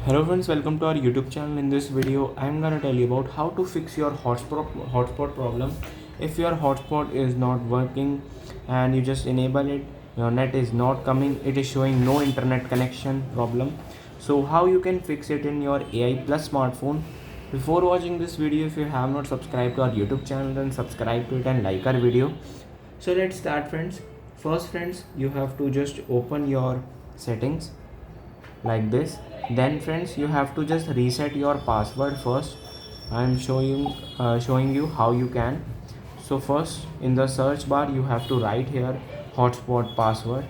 Hello friends, welcome to our YouTube channel. In this video, I'm gonna tell you about how to fix your hotspot problem. If your hotspot is not working and you just enable it, your net is not coming, it is showing no internet connection problem. So how you can fix it in your AI Plus smartphone. Before watching this video, if you have not subscribed to our YouTube channel, then subscribe to it and like our video. So let's start friends. First friends, you have to just open your settings like this. Then friends, you have to just reset your password first. I'm showing you how you can. So first, in the search bar you have to write here hotspot password.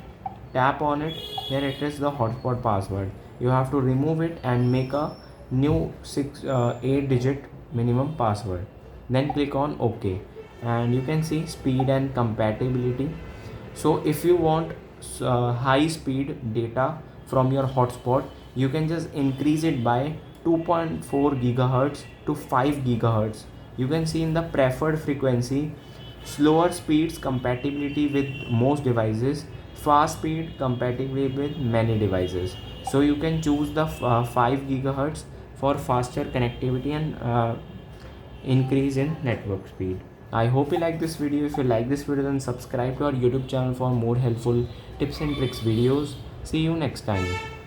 Tap on it. Here it is, the hotspot password. You have to remove it and make a new 8 digit minimum password. Then click on OK, and you can see speed and compatibility. So if you want high speed data from your hotspot, you can just increase it by 2.4 gigahertz to 5 gigahertz. You can see in the preferred frequency, slower speeds compatibility with most devices, fast speed compatibility with many devices. So you can choose the 5 gigahertz for faster connectivity and increase in network speed. I hope you like this video. If you like this video, then subscribe to our YouTube channel for more helpful tips and tricks videos. See you next time.